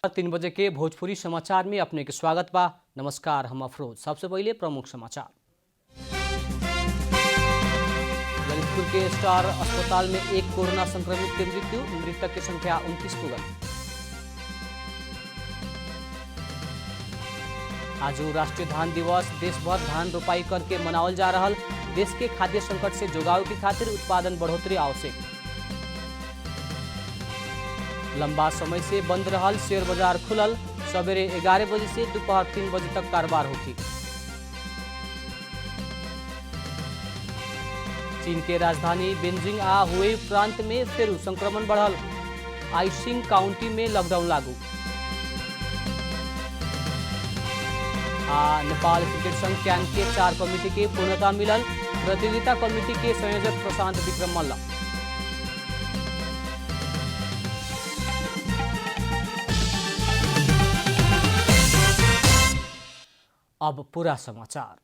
3 बजे के भोजपुरी समाचार में अपने के स्वागत बा। नमस्कार, हम अफरोज। सबसे पहले प्रमुख समाचार। ललितपुर के स्टार अस्पताल में एक कोरोना संक्रमित की मृत्यु, मृतक की संख्या 29 हो गई। आज राष्ट्रीय धान दिवस, देश भर धान रोपाई करके मनावल जा रहा। देश के खाद्य संकट से जुगाव की खातिर उत्पादन बढ़ोतरी आवश्यक। लंबा समय से बंद रहल शेयर बाजार खुलल, सवेरे 11 बजे से दोपहर 3 बजे तक कारोबार होगी। चीन के राजधानी बीजिंग आ हुए प्रांत में फिर संक्रमण बढ़ल, आइसिंग काउंटी में लॉकडाउन लागू। नेपाल क्रिकेट संघ कैन के 4 कमिटी के पूर्णता मिलल, प्रतियोगिता कमिटी के संयोजक प्रशांत विक्रम मल्ल। अब पूरा समाचार।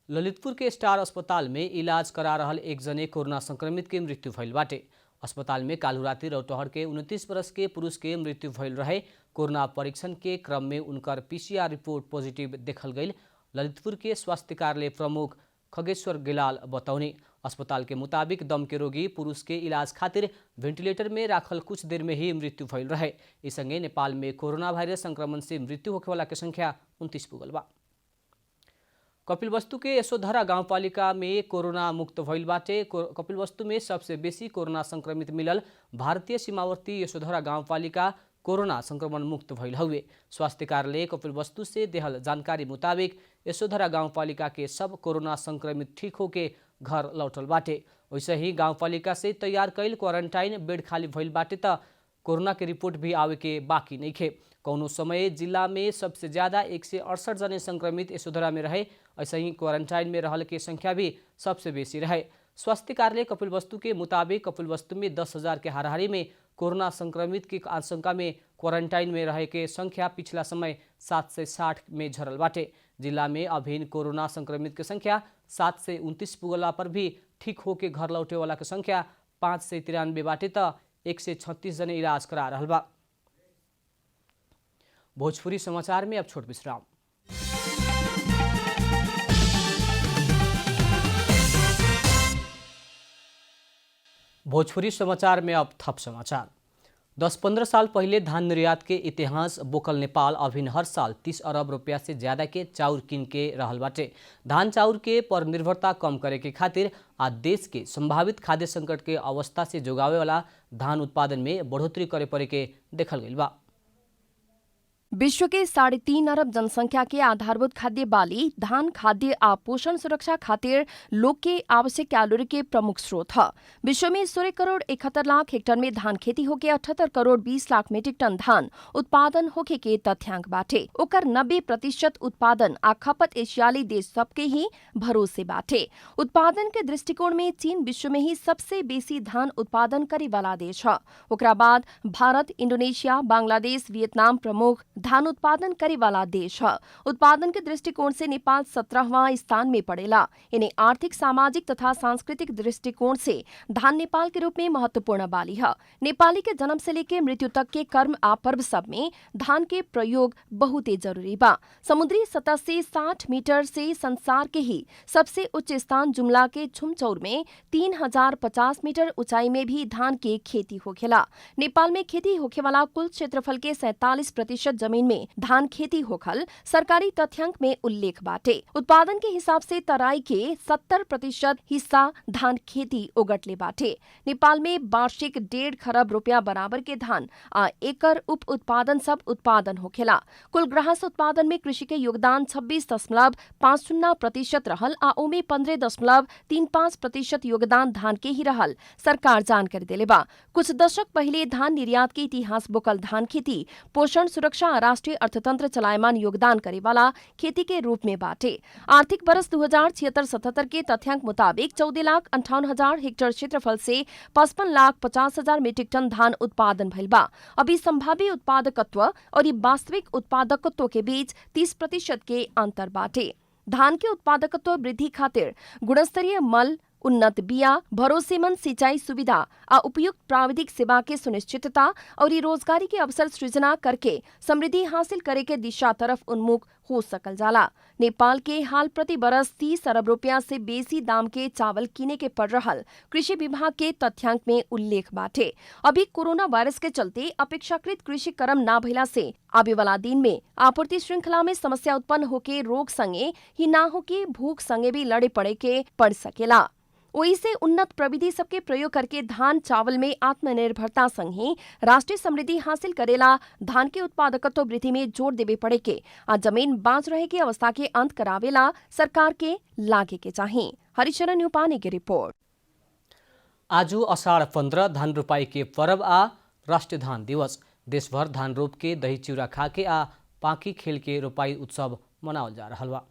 ललितपुर के स्टार अस्पताल में इलाज करा रहल एक जने कोरोना संक्रमित के मृत्यु भइल बाटे। अस्पताल में कालू राति रौटहर के 29 वर्ष के पुरुष के मृत्यु भइल रहे। कोरोना परीक्षण के क्रम में उनकर पीसीआर रिपोर्ट पॉजिटिव देखल गई। ललितपुर के स्वास्थ्य कार्यालय प्रमुख खगेश्वर गिलाल बतौने अस्पताल के मुताबिक दम के रोगी पुरुष के इलाज खातिर वेंटिलेटर में राखल कुछ देर में ही मृत्यु भइल रहे। इस संगे नेपाल में कोरोना वायरस संक्रमण से मृत्यु होखे वाला के संख्या 29 पुगल बा। कपिलवस्तु के यशोधरा गांवपालिका में कोरोना मुक्त भइल बाटे। कपिलवस्तु में सबसे बेसी कोरोना संक्रमित मिलल भारतीय सीमावर्ती यशोधरा गांवपालिका कोरोना संक्रमण मुक्त भइल हुए। स्वास्थ्य कार्यालय कपिलवस्तु से देहल जानकारी मुताबिक यशोधरा गांवपालिका के सब कोरोना संक्रमित ठीक होके घर लौटल बाटे। वैसे ही गांवपालिका से तैयार कैल क्वारंटाइन बेड खाली भइल बाटे त कोरोना के रिपोर्ट भी आवे के बाकी नहीं खे। कौनो समय जिला में सबसे ज्यादा 168 जने संक्रमित यशोधरा में रहे। ऐसे ही क्वारंटाइन में रहल के संख्या भी सबसे बेसी रहे। स्वास्थ्य कार्यालय कपिलवस्तु के मुताबिक कपिलवस्तु में 10,000 के हाराहारी में कोरोना संक्रमित की आशंका में क्वारंटाइन में रहे के संख्या पिछला समय 760 में झरल बाटे। जिला में अभिन कोरोना संक्रमित के संख्या 7 से 29 पुगला पर भी ठीक होके घर लौटे वाला के संख्या 5 से 93 बाटे त 136 जने इलाज करा रहल बा। भोजपुरी समाचार में अब छोट विश्राम। भोजपुरी समाचार में अब थप समाचार। 10-15 साल पहले धान निर्यात के इतिहास बोकल नेपाल अभिन हर साल 30 अरब रुपया से ज्यादा के चाउर किन के रहल बाटे। धान चाउर के पर निर्भरता कम करे के खातिर आज देश के संभावित खाद्य संकट के अवस्था से जोगावे वाला धान उत्पादन में बढ़ोतरी करे पड़े के देखल गइल बा। विश्व के 3.5 अरब जनसंख्या के आधारभूत खाद्य बाली धान खाद्य आ पोषण सुरक्षा खातिर लोग के आवश्यक कैलोरी के प्रमुख स्रोत है। विश्व में 16 करोड़ 71 लाख हेक्टेयर में धान खेती होके 78 करोड़ 20 लाख मीट्रिक टन धान उत्पादन होके के तथ्यांक बाटे। ओकर 90% उत्पादन आ खपत एशियाली देश सबके ही भरोसे बाटे। उत्पादन के दृष्टिकोण में चीन विश्व में ही सबसे बेसी धान उत्पादन करे वाला देश है। ओकरा बाद भारत, इंडोनेशिया, बांग्लादेश, वियतनाम प्रमुख धान उत्पादन करे वाला देश है। उत्पादन के दृष्टिकोण से नेपाल 17वां स्थान में पड़ेला। इन्हें आर्थिक, सामाजिक तथा सांस्कृतिक दृष्टिकोण से धान नेपाल के रूप में महत्वपूर्ण बाली है। नेपाली के जन्म से लेकर मृत्यु तक के कर्म आ पर्व सब में धान के प्रयोग बहुत ही जरूरी बा। समुद्री सतह से 60 मीटर से संसार के ही सबसे उच्च स्थान जुमला के छुमचौर में 3050 मीटर ऊंचाई में भी धान के खेती होखेला। नेपाल में खेती होखे वाला कुल क्षेत्रफल के 47% जमीन में धान खेती होखल सरकारी तथ्यांक में उल्लेख बाटे। उत्पादन के हिसाब से तराई के 70% हिस्सा धान खेती ओगटले बाटे। नेपाल में वार्षिक 1.5 खरब रुपया बराबर के धान आ एकर उप उत्पादन सब उत्पादन होखेला। कुल ग्राहस उत्पादन में कृषि के योगदान 26.50% रहल आ ओमे 15.35% योगदान धान के ही रहल सरकार जानकारी देले बा। कुछ दशक पहले धान निर्यात के इतिहास बोकल धान खेती पोषण सुरक्षा राष्ट्रीय अर्थतंत्र चलायमान योगदान करे वाला खेती के रूप में बाटे। आर्थिक वर्ष 2076-77 के तथ्यांक मुताबिक 14,58,000 हेक्टेयर क्षेत्रफल से 55,50,000 मीट्रिक टन धान उत्पादन भइल बा। अभी संभाव्य उत्पादकत्व और वास्तविक उत्पादकत्व के बीच 30% के अंतर बाटे। धान के उत्पादकत्व वृद्धि खातिर गुणस्तरीय मल उन्नत बिया, भरोसेमंद सिंचाई सुविधा आ उपयुक्त प्राविधिक सेवा के सुनिश्चितता और रोजगारी के अवसर सृजना करके समृद्धि हासिल करे के दिशा तरफ उन्मुख हो सकल जाला। नेपाल के हाल प्रति बरस 30 अरब रुपया से बेसी दाम के चावल किने के पड़ रहल कृषि विभाग के तथ्यांक में उल्लेख बाटे। अभी कोरोना वायरस के चलते अपेक्षाकृत कृषि क्रम ना भइला से आवे वाला दिन में आपूर्ति श्रृंखला में समस्या उत्पन्न होके रोग संगे ही ना होके भूख संगे भी लड़े पड़े के पड़ सकेला। वही से उन्नत प्रविधि सबके प्रयोग करके धान चावल में आत्मनिर्भरता संग ही राष्ट्रीय समृद्धि हासिल करेला धान के उत्पादकत्व वृद्धि में जोर देवे पड़े के आ जमीन बाँच रहे के अवस्था के अंत करावेला सरकार के लागे के चाहिए। हरिचरण न्यूपाने की रिपोर्ट। आज अषाढ़ 15 धान रोपाई के पर्व आ राष्ट्रीय धान दिवस देशभर धान रोप के दही चिउरा खाके आ पाखी खेल के रोपाई उत्सव मनावल जा रहा बा।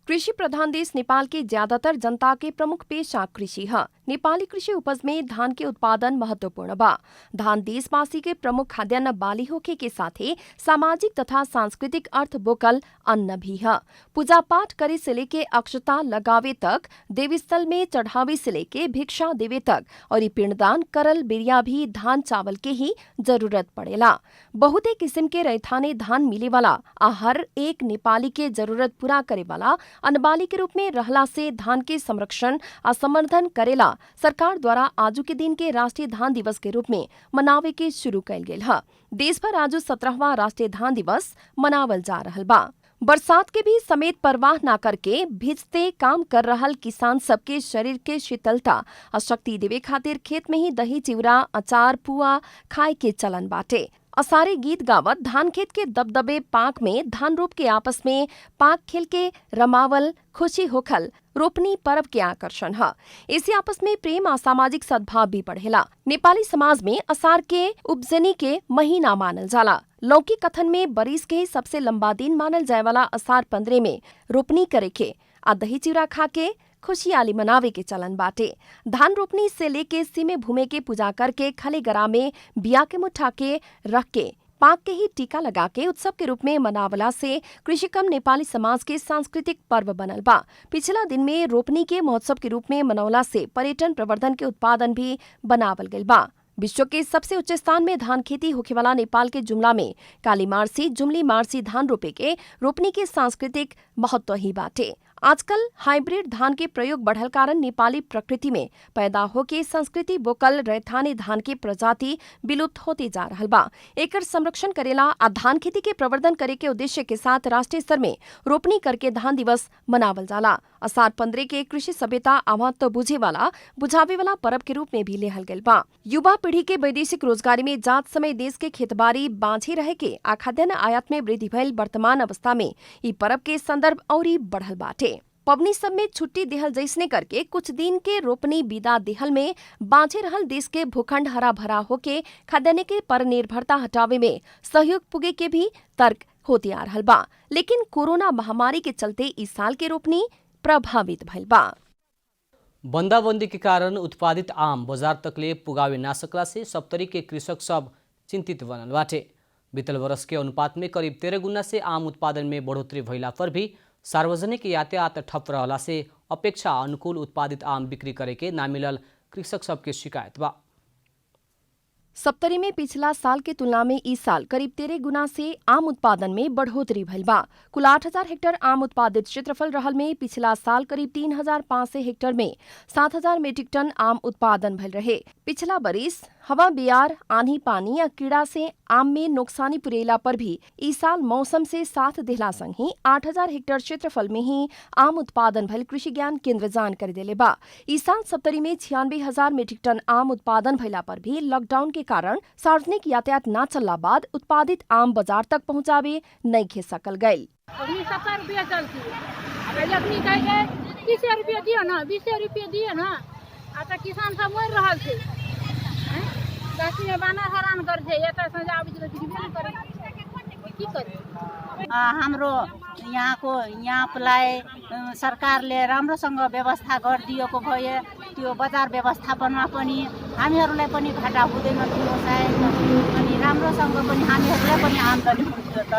कृषि प्रधान देश नेपाल के ज्यादातर जनता के प्रमुख पेशा कृषि है। नेपाली कृषि उपज में धान के उत्पादन महत्वपूर्ण बा। धान देशवासी के प्रमुख खाद्यान्न बाली होके के साथे सामाजिक तथा सांस्कृतिक अर्थ बोकल अन्न भी है। पूजा पाठ करे से लेके अक्षता लगावे तक, देवी स्थल में चढ़ावे से लेके भिक्षा देवे तक और पिंडदान करल बिरिया भी धान चावल के ही जरूरत पड़ेला। बहुते किस्म के रैथाने धान मिले वाला आ हर एक नेपाली के जरूरत पूरा करे वाला अन्नबाली के रूप में रहला से धान के संरक्षण और संवर्धन करेला सरकार द्वारा आजू के दिन के राष्ट्रीय धान दिवस के रूप में मनावे के शुरू कल गेल है। देश भर आजू 17वां राष्ट्रीय धान दिवस मनावल जा रहल बा। बरसात के भी समेत परवाह न करके भिजते काम कर रहल किसान सबके शरीर के शीतलता और शक्ति देवे खातिर खेत में ही दही चिउरा, अचार, पुआ खाए के चलन बाटे। असारे गीत गावत धान खेत के दबदबे पाक में धान रोप के आपस में पाक खेल के रमावल खुशी होखल रोपनी पर्व के आकर्षण है। इसी आपस में प्रेम और सामाजिक सद्भाव भी बढ़ेला। नेपाली समाज में असार के उपजनी के महीना मानल जाला। लौकी कथन में बरिस के ही सबसे लंबा दिन मानल जाए वाला असार 15 में रोपनी करे के आ दही चिउरा खा के खुशियाली मनावे के चलन बाटे। धान रोपनी से लेके सीमे भूमि के पूजा करके खले गरा में बिया के मुठा के रख के पाक के ही टीका लगा के उत्सव के रूप में मनावला से कृषिकम नेपाली समाज के सांस्कृतिक पर्व बनल बा। पिछला दिन में रोपनी के महोत्सव के रूप में मनौला से पर्यटन प्रवर्धन के उत्पादन भी बनावल गइल बा। विश्व के सबसे उच्च स्थान में धान खेती होखे वाला नेपाल के जुमला में काली मार्सी, जुमली मार्सी धान रोपे के रोपनी के सांस्कृतिक महत्व ही बाटे। आजकल हाइब्रिड धान के प्रयोग बढ़ल कारण नेपाली प्रकृति में पैदा होके संस्कृति बोकल रैथाने धान के प्रजाति विलुप्त होते जा रहल बा। एकर संरक्षण करेला आ धान खेती के प्रवर्धन करे के उद्देश्य के साथ राष्ट्रीय स्तर में रोपनी करके धान दिवस मनावल जाला। अषाढ़ 15 के कृषि सभ्यता आ महत्व बुझे वाला बुझावे वाला पर्व के रूप में भी लेहल गइल बा। युवा पीढ़ी के वैदेशिक रोजगारी में जात समय देश के खेतबाड़ी बाँझे रहे के आ खाद्यान्न आयात में वृद्धि भइल वर्तमान अवस्था में ई पर्व के संदर्भ औरी बढ़ल बाटे। पबनी सब में छुट्टी देहल जैसने करके कुछ दिन के रोपनी विदा देहल में बाँझे रहल देश के भूखंड हरा भरा होके खाद्यान्न के पर निर्भरता हटावे में सहयोग पुगे के भी तर्क होते आ रहल बा। लेकिन कोरोना महामारी के चलते इस साल के रोपनी प्रभावित भइल बा। बंदाबंदी के कारण उत्पादित आम बाजार तकले पुगावे ना सकला से सप्तरी के कृषक सब चिंतित बनल बाटे। बीतल वर्ष के अनुपात में करीब 13 गुना से आम उत्पादन में बढ़ोतरी भइला पर भी सार्वजनिक यातायात ठप रहला से अपेक्षा अनुकूल उत्पादित आम बिक्री करे के ना मिलल कृषक सबके शिकायत बा। सप्तरी में पिछला साल के तुलना में इस साल करीब 13 गुना से आम उत्पादन में बढ़ोतरी भइल बा। कुल 8000 हेक्टेयर आम उत्पादित क्षेत्रफल रहल में पिछला साल करीब 3500 हेक्टेयर में 7000 मीट्रिक टन आम उत्पादन भइल रहे। पिछला बरिस हवा बियार, आंधी पानी या कीड़ा से आम में नुकसानी पुरेला पर भी इस साल मौसम से साथ दिला संग ही 8000 हेक्टेयर क्षेत्रफल में ही आम उत्पादन भइल कृषि ज्ञान केंद्र जानकारी देले बा। इस साल सप्तरी में 96,000 मीट्रिक टन आम उत्पादन भइला पर भी लॉकडाउन के कारण सार्वजनिक यातायात न चलला बाद उत्पादित आम बाजार तक पहुंचावे नहीं खे सकल गइल। 70 रुपया चलती पहले अपनी कहे 30 रुपया दियो ना, 20 रुपया दियो ना। आता किसान सब मर रहल छे, गाछी में बानर हैरान कर छे। एता सजा आबि त दिबे करे की करे। हाम्रो यहाँलाई सरकारले राम्रोसँग व्यवस्था गरिदिएको भए त्यो बजार व्यवस्थापनमा पनि हामीहरूलाई पनि घाटा हुँदैन थियो सायद, अनि राम्रोसँग पनि हामीहरूलाई पनि आम्दानी हुन्थ्यो त।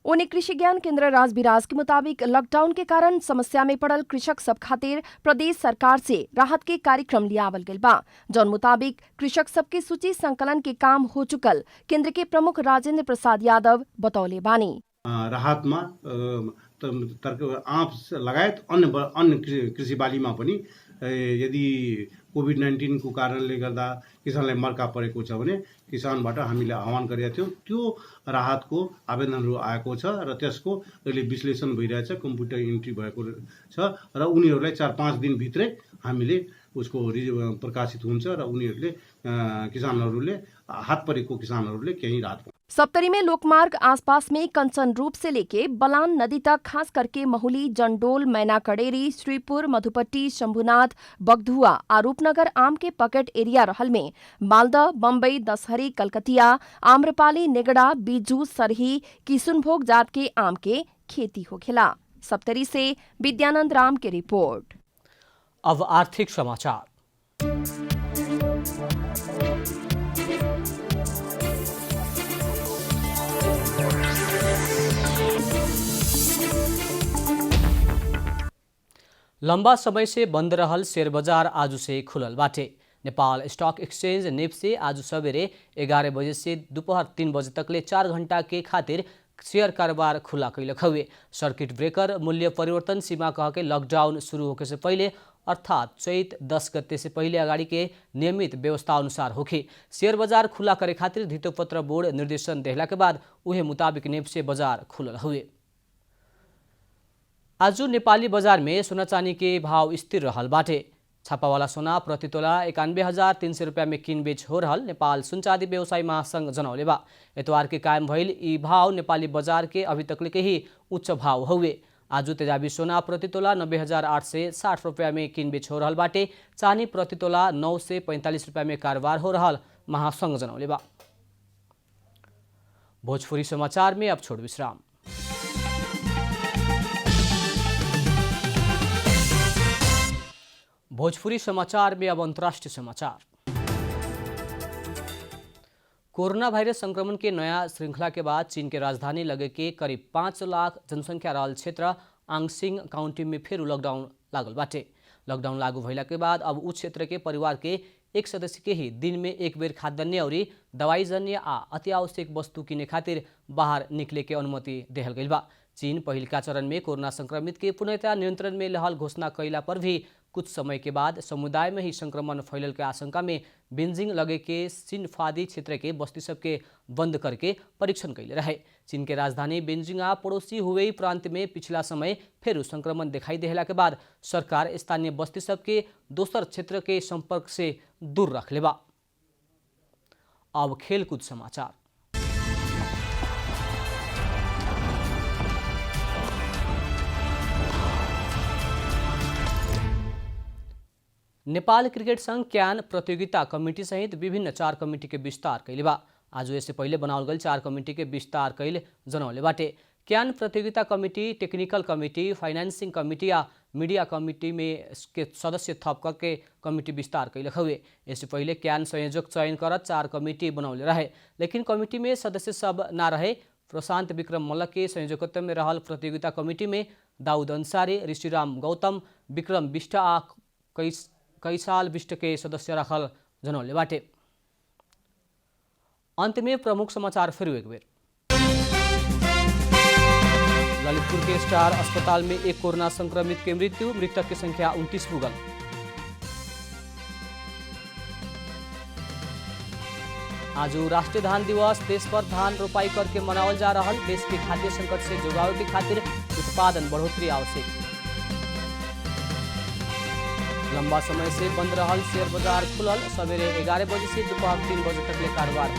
उन्हें कृषि ज्ञान केंद्र राजविराज के मुताबिक लॉकडाउन के कारण समस्या में पड़ल कृषक सब खातिर प्रदेश सरकार से राहत के कार्यक्रम लियावल गइल बा। जौन मुताबिक कृषक सबके सूची संकलन के काम हो चुकल केंद्र के प्रमुख राजेंद्र प्रसाद यादव बतौले बानी। राहतमा आँप लगायत अन्य कृषि बालीमा पनि यदि कोभिड-19 को कारणले गर्दा किसानलाई मर्का परेको छ भने किसानबाट हामीले आह्वान गरेका थियौँ। त्यो राहतको आवेदनहरू आएको छ र त्यसको अहिले विश्लेषण भइरहेछ, कम्प्युटर इन्ट्री भएको छ र उनीहरूलाई 4-5 दिनभित्रै हामीले उसको प्रकाशित हुन्छ र उनीहरूले किसानहरूले हात परेको किसानहरूले केही राहत पाउँछ। सप्तरी में लोकमार्ग आसपास में कंचन रूप से लेके बलान नदी तक खास करके महुली, जंडोल, मैना कड़ेरी, श्रीपुर, मधुपट्टी, शंभुनाथ, बगधुआ और रूपनगर आम के पकेट एरिया रहल में मालदा, बम्बई, दशहरी, कलकतिया, आम्रपाली, नेगड़ा, बीजू, सरही, किशुनभोग जात के आम के खेती होखेला। सप्तरी से विद्यानंद राम की रिपोर्ट। अब आर्थिक समाचार। लंबा समय से बंद रहल शेयर बाजार आज से खुलल बाटे। नेपाल स्टॉक एक्सचेंज निफ्टी आज सवेरे 11 बजे से दोपहर 3 बजे तकले 4 घंटा के खातिर शेयर कारोबार खुला कैलक हुए। सर्किट ब्रेकर मूल्य परिवर्तन सीमा कह के लॉकडाउन शुरू होने से पहले अर्थात चैत 10 गते से पहले अगाडि के नियमित व्यवस्था अनुसार होखे। शेयर बाजार खुला करे खातिर धितोपत्र बोर्ड निर्देशन देहला के बाद उहे मुताबिक निफ्टी बाजार खुलल हुए। आज नेपाली बजार में सोना चांदी के भाव स्थिर रहल बाटे। छापावाला सोना प्रति तोला 91,300 रुपया में किनबेच हो रहल नेपाल सुन चाँदी व्यवसायी महासंघ जनौले बा। एतवार के कायम भइल ई भाव नेपाली बजार के अभी तकले के ही उच्च भाव हुए। आज तेजाबी सोना प्रति तोला 90,860 रुपया में किनबेच हो रहल बाटे। चांदी प्रति तोला 945 रुपया में कारोबार हो रहल महासंघ जनौले बा। भोजपुरी समाचार में अब छोड़ विश्राम। भोजपुरी समाचार में अब अंतर्राष्ट्रीय समाचार। कोरोना वायरस संक्रमण के नया श्रृंखला के बाद चीन के राजधानी लगे के करीब 5 लाख जनसंख्या रहल क्षेत्र आंगसिंग काउंटी में फिर लॉकडाउन लागल बाटे। लॉकडाउन लागू भइला के बाद अब उस क्षेत्र के परिवार के एक सदस्य के ही दिन में एक बेर खाद्यान्न और दवाई जन्य आ अति आवश्यक वस्तु किने खातिर बाहर निकले के अनुमति देहल गइल बा। चीन पहिलका चरण में कोरोना संक्रमित के पूर्णतया नियंत्रण में रहल घोषणा कैला पर भी कुछ समय के बाद समुदाय में ही संक्रमण फैलल के आशंका में बीजिंग लगे के सिनफादी क्षेत्र के बस्ती सबके बंद करके परीक्षण कैले रहे। चीन के राजधानी बीजिंग आ पड़ोसी हुबेई प्रांत में पिछला समय फिर संक्रमण दिखाई देला के बाद सरकार स्थानीय बस्ती सबके दोसर क्षेत्र के संपर्क से दूर रखले बा। अब खेलकूद समाचार। नेपाल क्रिकेट संघ क्यान प्रतियोगिता कमिटी सहित विभिन्न 4 कमिटी के विस्तार कैले बा। आज इससे पहले बनावल गई 4 कमिटी के विस्तार कैल जनौले बाटे। क्यान प्रतियोगिता committee, technical committee, financing committee या मीडिया कमिटी में के सदस्य थप करके कमिटी विस्तार कैलक हुए। इससे पहले क्यान संयोजक चयन कर 4 कमिटी बनौले रहे, लेकिन कमिटी में सदस्य सब ना रहे। प्रशांत विक्रम मल्ल के संयोजकत्व में रहल प्रतियोगिता कमिटी में दाऊद अंसारी, ऋषिराम गौतम, विक्रम बिष्ट आ कई साल विष्ट के सदस्य रखल जनौले बाटे। अंत में प्रमुख समाचार फिर एक बेर। ललितपुर के स्टार अस्पताल में एक कोरोना संक्रमित की मृत्यु, मृतक की संख्या 29 पुगल। आज राष्ट्रीय धान दिवस, देश पर धान रोपाई करके मनावल जा रहा। देश के खाद्य संकट से जुगावे के खातिर उत्पादन बढ़ोतरी आवश्यक। लंबा समय से बंद रहल शेयर बाजार खुलल, सवेरे 11 बजे से दोपहर 3 बजे तक ले कारोबार।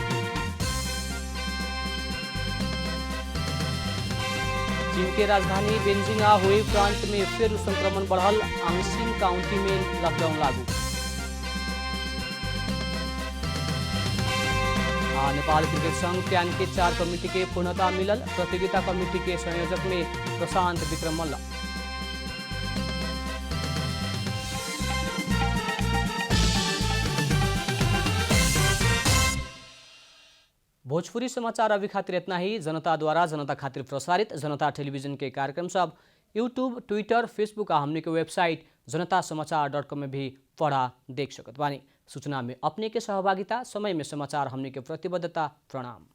चीन के राजधानी बीजिंग आ हुबेई प्रांत में फिर संक्रमण बढ़ल, आंगसिंग काउंटी में लॉकडाउन लागू। नेपाल क्रिकेट संघ क्यान के 4 कमिटी के पूर्णता मिलल, प्रतियोगिता कमिटी के संयोजक में प्रशांत विक्रम मल्ल। भोजपुरी समाचार अभी खातिर इतना ही। जनता द्वारा जनता खातिर प्रसारित जनता टेलीविजन के कार्यक्रम सब यूट्यूब, ट्विटर, फेसबुक आ हमने के वेबसाइट जनतासमाचार.com में भी पढ़ा देख सकत बानी। सूचना में अपने के सहभागिता, समय में समाचार हमने के प्रतिबद्धता। प्रणाम।